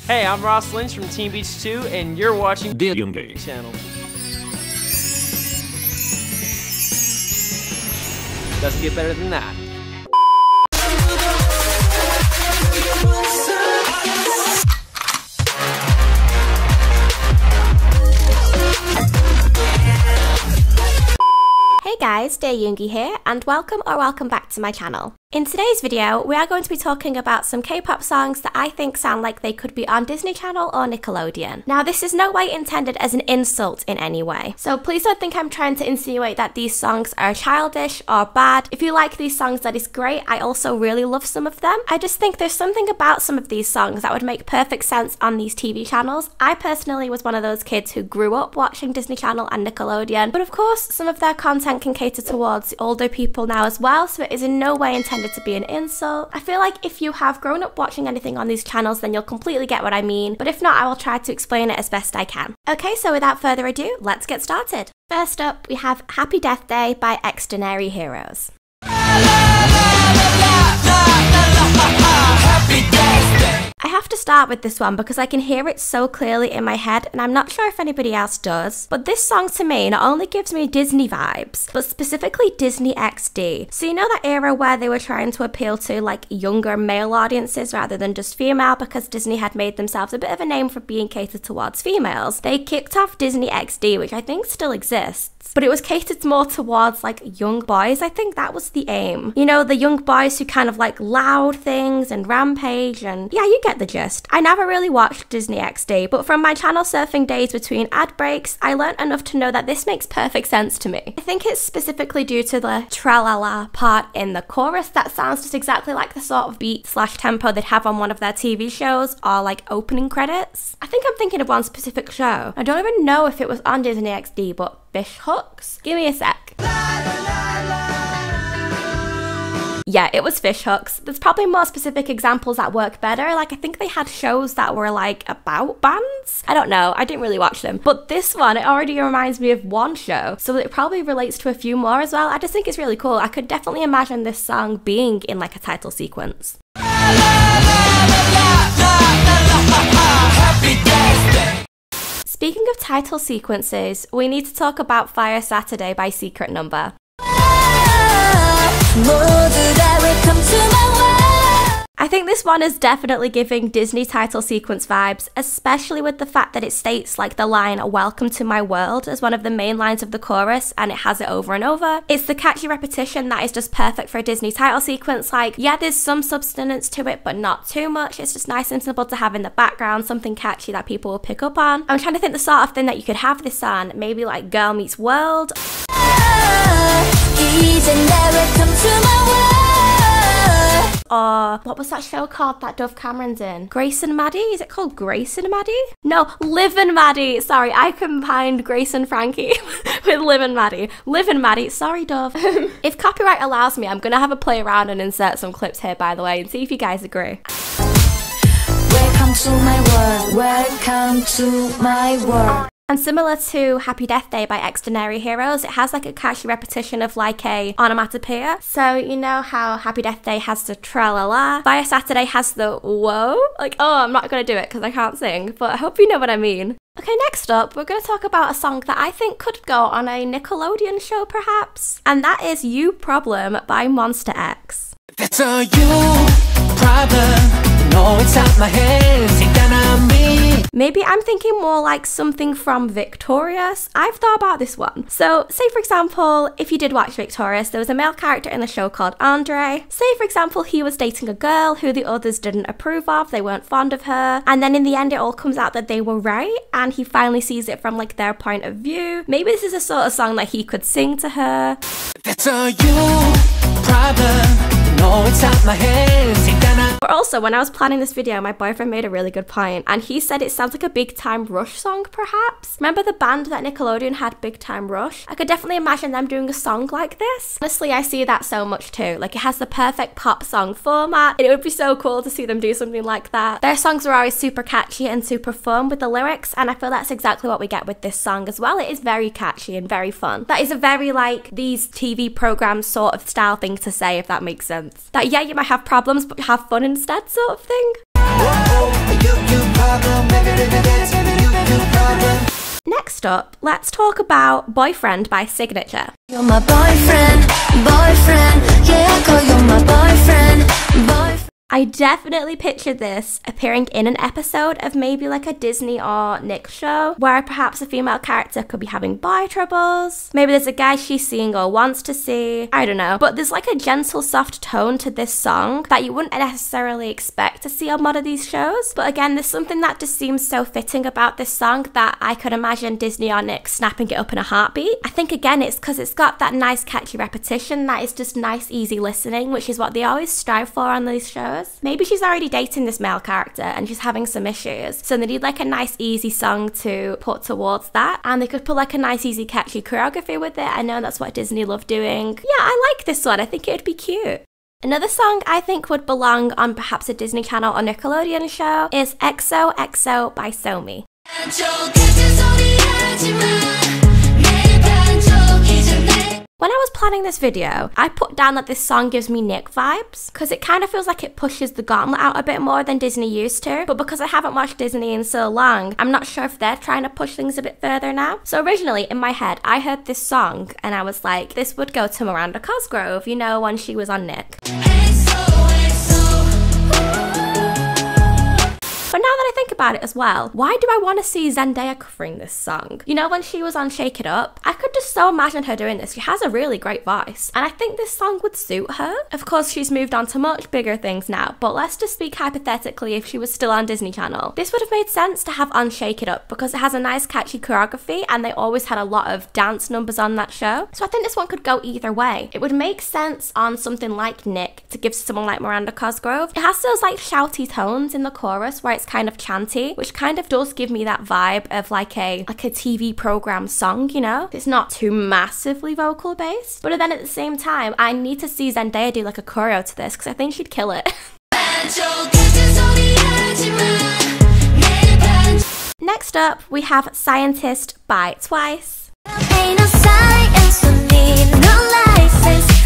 Hey, I'm Ross Lynch from Teen Beach 2, and you're watching the Yoongi channel. Doesn't get better than that. Hey guys, Yoongi here, and welcome back to my channel. In today's video, we are going to be talking about some K-pop songs that I think sound like they could be on Disney Channel or Nickelodeon. Now, this is no way intended as an insult in any way, so please don't think I'm trying to insinuate that these songs are childish or bad. If you like these songs, that is great. I also really love some of them. I just think there's something about some of these songs that would make perfect sense on these TV channels. I personally was one of those kids who grew up watching Disney Channel and Nickelodeon, but of course, some of their content can cater towards older people now as well, so it is in no way intended to be an insult. I feel like if you have grown up watching anything on these channels, then you'll completely get what I mean, but if not, I will try to explain it as best I can. Okay, so without further ado, let's get started. First up, we have Happy Death Day by Extraordinary Heroes. I have to start with this one because I can hear it so clearly in my head, and I'm not sure if anybody else does, but this song to me not only gives me Disney vibes, but specifically Disney XD. So you know that era where they were trying to appeal to like younger male audiences rather than just female, because Disney had made themselves a bit of a name for being catered towards females. They kicked off Disney XD, which I think still exists, but it was catered more towards like young boys. I think that was the aim. You know, the young boys who kind of like loud things and rampage, and yeah, you get the gist. I never really watched Disney XD, but from my channel surfing days between ad breaks, I learned enough to know that this makes perfect sense to me. I think it's specifically due to the tra-la-la part in the chorus that sounds just exactly like the sort of beat slash tempo they'd have on one of their TV shows or like opening credits. I think I'm thinking of one specific show. I don't even know if it was on Disney XD, but Fish Hooks? Give me a sec. Yeah, it was Fish Hooks. There's probably more specific examples that work better. Like, I think they had shows that were like about bands. I don't know, I didn't really watch them. But this one, it already reminds me of one show, so it probably relates to a few more as well. I just think it's really cool. I could definitely imagine this song being in like a title sequence. Speaking of title sequences, we need to talk about Fire Saturday by Secret Number. I think this one is definitely giving Disney title sequence vibes, especially with the fact that it states like the line "Welcome to my world" as one of the main lines of the chorus, and it has it over and over. It's the catchy repetition that is just perfect for a Disney title sequence. Like, yeah, there's some substance to it, but not too much. It's just nice and simple to have in the background, something catchy that people will pick up on. I'm trying to think the sort of thing that you could have this on, maybe like Girl Meets World. Or what was that show called that Dove Cameron's in? Grace and Maddie? Is it called Grace and Maddie? No, Liv and Maddie. Sorry, I combined Grace and Frankie with Liv and Maddie. Liv and Maddie. Sorry, Dove. If copyright allows me, I'm gonna have a play around and insert some clips here, by the way, and see if you guys agree. Welcome to my world. Welcome to my world. And similar to Happy Death Day by Extraordinary Heroes, it has like a catchy repetition of like a onomatopoeia. So you know how Happy Death Day has the tra-la-la, Fire Saturday has the whoa. Like, oh, I'm not gonna do it because I can't sing, but I hope you know what I mean. Okay, next up, we're gonna talk about a song that I think could go on a Nickelodeon show perhaps, and that is You Problem by Monster X. That's a you problem. No, it's out my head. Think that I'm me. Maybe I'm thinking more like something from Victorious. I've thought about this one. So, say for example, if you did watch Victorious, there was a male character in the show called Andre. Say for example, he was dating a girl who the others didn't approve of, they weren't fond of her, and then in the end it all comes out that they were right, and he finally sees it from like their point of view. Maybe this is a sort of song that he could sing to her. That's a you problem. No, it's out my head. Think that I'm. But also, when I was planning this video, my boyfriend made a really good point, and he said it sounds like a Big Time Rush song, perhaps? Remember the band that Nickelodeon had, Big Time Rush? I could definitely imagine them doing a song like this. Honestly, I see that so much too. Like, it has the perfect pop song format, and it would be so cool to see them do something like that. Their songs are always super catchy and super fun with the lyrics, and I feel that's exactly what we get with this song as well. It is very catchy and very fun. That is a very, like, these TV programs sort of style thing to say, if that makes sense. That, yeah, you might have problems, but have fun instead sort of thing. You problem. up, let's talk about Boyfriend by Signature. You're my boyfriend, yeah, I call you my boyfriend. I definitely pictured this appearing in an episode of maybe like a Disney or Nick show, where perhaps a female character could be having boy troubles. Maybe there's a guy she's seeing or wants to see. I don't know. But there's like a gentle, soft tone to this song that you wouldn't necessarily expect to see on one of these shows. But again, there's something that just seems so fitting about this song that I could imagine Disney or Nick snapping it up in a heartbeat. I think again, it's because it's got that nice catchy repetition that is just nice, easy listening, which is what they always strive for on these shows. Maybe she's already dating this male character and she's having some issues, so they need like a nice easy song to put towards that, and they could put like a nice easy catchy choreography with it. I know that's what Disney love doing. Yeah, I like this one. I think it would be cute. Another song I think would belong on perhaps a Disney Channel or Nickelodeon show is XOXO by Somi. When I was planning this video, I put down that this song gives me Nick vibes, because it kind of feels like it pushes the gauntlet out a bit more than Disney used to, but because I haven't watched Disney in so long, I'm not sure if they're trying to push things a bit further now. So originally, in my head, I heard this song, and I was like, this would go to Miranda Cosgrove, you know, when she was on Nick. But now that I think about it as well, why do I want to see Zendaya covering this song? You know, when she was on Shake It Up, I could just so imagine her doing this. She has a really great voice, and I think this song would suit her. Of course, she's moved on to much bigger things now, but let's just speak hypothetically if she was still on Disney Channel. This would have made sense to have on Shake It Up because it has a nice catchy choreography and they always had a lot of dance numbers on that show. So I think this one could go either way. It would make sense on something like Nick to give someone like Miranda Cosgrove. It has those like shouty tones in the chorus where it's kind of chanty, which kind of does give me that vibe of like a TV program song, you know? It's not too massively vocal based, but then at the same time, I need to see Zendaya do like a choreo to this because I think she'd kill it. Next up, we have Scientist by Twice. Ain't no science, don't need no license.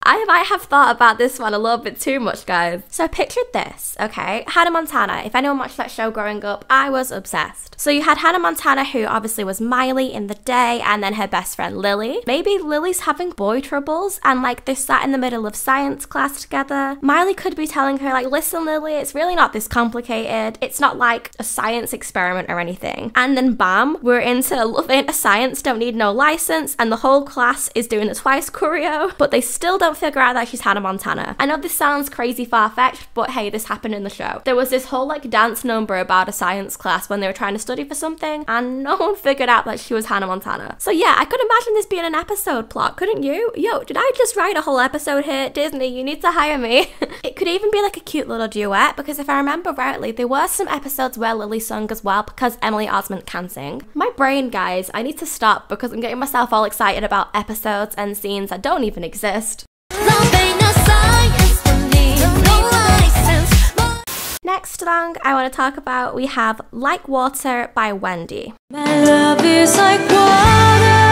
I might have thought about this one a little bit too much, guys. So I pictured this, okay? Hannah Montana. If anyone watched that show growing up, I was obsessed. So you had Hannah Montana, who obviously was Miley in the day, and then her best friend Lily. Maybe Lily's having boy troubles, and like they're sat in the middle of science class together. Miley could be telling her like, listen Lily, it's really not this complicated. It's not like a science experiment or anything. And then bam, we're into Love Ain't a Science, Don't Need No License, and the whole class is doing the Twice choreo, but they still don't figure out that she's Hannah Montana. I know this sounds crazy far-fetched, but hey, this happened in the show. There was this whole like dance number about a science class when they were trying to study for something, and no one figured out that she was Hannah Montana. So yeah, I could imagine this being an episode plot, couldn't you? Yo, did I just write a whole episode here? Disney, you need to hire me. It could even be like a cute little duet, because if I remember rightly, there were some episodes where Lily sung as well, because Emily Osment can sing. My brain, guys, I need to stop because I'm getting myself all excited about episodes and scenes that don't even exist. Next song I want to talk about, we have Like Water by Wendy. My love is like water.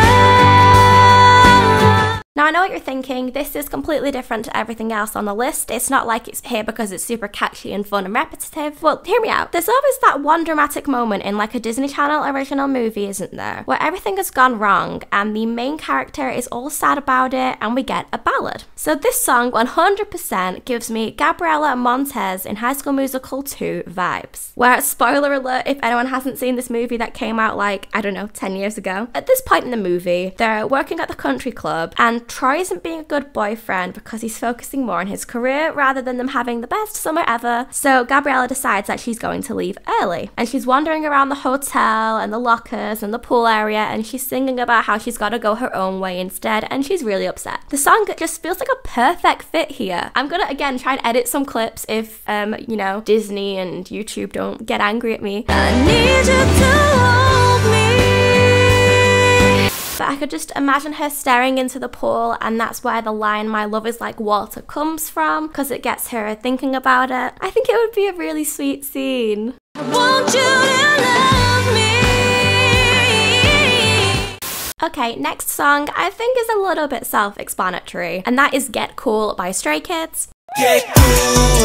Now I know what you're thinking, this is completely different to everything else on the list. It's not like it's here because it's super catchy and fun and repetitive. Well, hear me out. There's always that one dramatic moment in like a Disney Channel original movie, isn't there? Where everything has gone wrong and the main character is all sad about it and we get a ballad. So this song 100% gives me Gabriella Montez in High School Musical 2 vibes. Where, spoiler alert, if anyone hasn't seen this movie that came out like, I don't know, 10 years ago. At this point in the movie, they're working at the country club and Troy isn't being a good boyfriend because he's focusing more on his career rather than them having the best summer ever. So Gabriella decides that she's going to leave early. And she's wandering around the hotel and the lockers and the pool area and she's singing about how she's got to go her own way instead and she's really upset. The song just feels like a perfect fit here. I'm gonna again try and edit some clips if, you know, Disney and YouTube don't get angry at me. I need you to hold me. But I could just imagine her staring into the pool and that's where the line "my love is like water" comes from, because it gets her thinking about it. I think it would be a really sweet scene. I want you to love me. Okay, next song I think is a little bit self-explanatory, and that is Get Cool by Stray Kids. Get cool.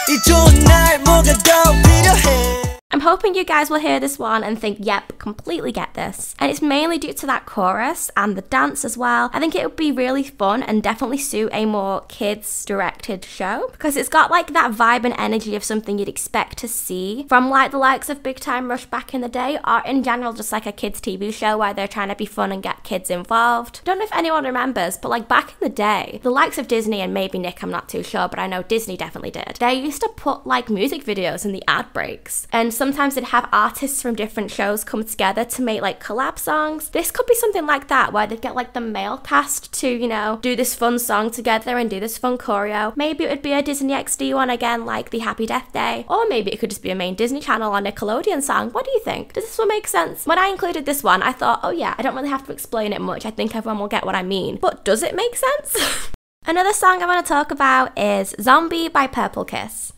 이 좋은 날 뭐가 더 필요해. I'm hoping you guys will hear this one and think, yep, completely get this. And it's mainly due to that chorus and the dance as well. I think it would be really fun and definitely suit a more kids-directed show because it's got like that vibe and energy of something you'd expect to see from like the likes of Big Time Rush back in the day, or in general just like a kids TV show where they're trying to be fun and get kids involved. Don't know if anyone remembers, but like back in the day, the likes of Disney and maybe Nick, I'm not too sure, but I know Disney definitely did. They used to put like music videos in the ad breaks, and sometimes they'd have artists from different shows come together to make like collab songs. This could be something like that where they'd get like the male cast to, you know, do this fun song together and do this fun choreo. Maybe it would be a Disney XD one again, like the Happy Death Day, or maybe it could just be a main Disney Channel or Nickelodeon song. What do you think? Does this one make sense? When I included this one, I thought, oh yeah, I don't really have to explain it much. I think everyone will get what I mean. But does it make sense? Another song I want to talk about is Zombie by Purple Kiss.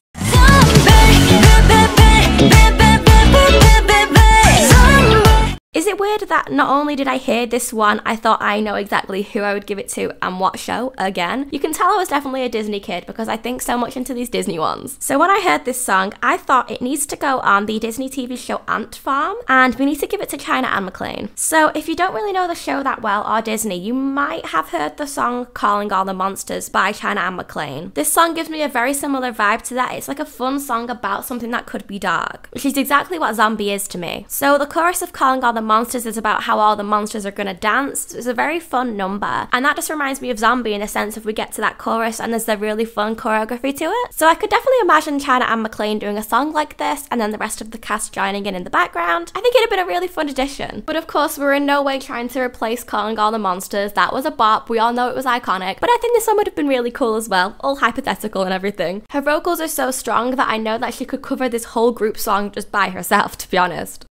Is it weird that not only did I hear this one, I thought I know exactly who I would give it to and what show again? You can tell I was definitely a Disney kid because I think so much into these Disney ones. So when I heard this song, I thought it needs to go on the Disney TV show Ant Farm, and we need to give it to China and McClain. So if you don't really know the show that well or Disney, you might have heard the song Calling All the Monsters by China and McClain. This song gives me a very similar vibe to that. It's like a fun song about something that could be dark, which is exactly what Zombie is to me. So the chorus of Calling All the Monsters is about how all the monsters are gonna dance. So it's a very fun number, and that just reminds me of Zombie in a sense if we get to that chorus and there's a really fun choreography to it. So I could definitely imagine China and McClain doing a song like this and then the rest of the cast joining in the background. I think it'd have been a really fun addition. But of course, we're in no way trying to replace Calling All the Monsters. That was a bop, we all know it was iconic, but I think this one would have been really cool as well, all hypothetical and everything. Her vocals are so strong that I know that she could cover this whole group song just by herself, to be honest.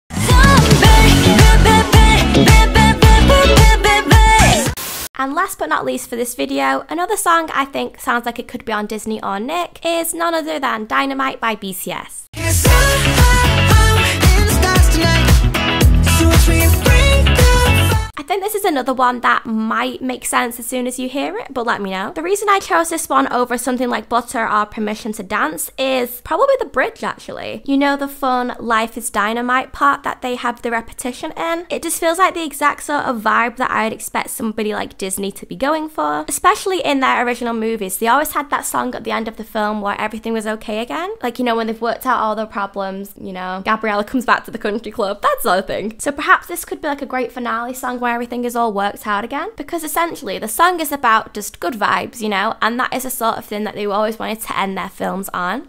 And last but not least for this video, another song I think sounds like it could be on Disney or Nick is none other than Dynamite by BTS. I think this is another one that might make sense as soon as you hear it, but let me know. The reason I chose this one over something like Butter or Permission to Dance is probably the bridge, actually. You know, the fun Life is Dynamite part that they have the repetition in? It just feels like the exact sort of vibe that I'd expect somebody like Disney to be going for. Especially in their original movies, they always had that song at the end of the film where everything was okay again. Like, you know, when they've worked out all the problems, you know, Gabriella comes back to the country club, that sort of thing. So perhaps this could be like a great finale song where everything is all worked out again, because essentially the song is about just good vibes, you know, and that is the sort of thing that they always wanted to end their films on.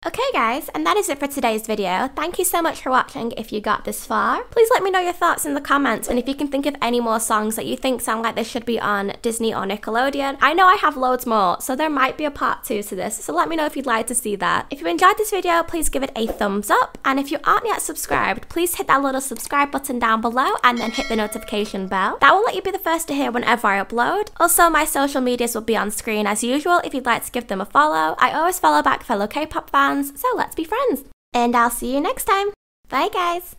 Okay guys, and that is it for today's video. Thank you so much for watching if you got this far. Please let me know your thoughts in the comments, and if you can think of any more songs that you think sound like they should be on Disney or Nickelodeon. I know I have loads more, so there might be a part 2 to this, so let me know if you'd like to see that. If you enjoyed this video, please give it a thumbs up, and if you aren't yet subscribed, please hit that little subscribe button down below and then hit the notification bell. That will let you be the first to hear whenever I upload. Also, my social medias will be on screen as usual if you'd like to give them a follow. I always follow back fellow K-pop fans, so let's be friends. And I'll see you next time. Bye guys.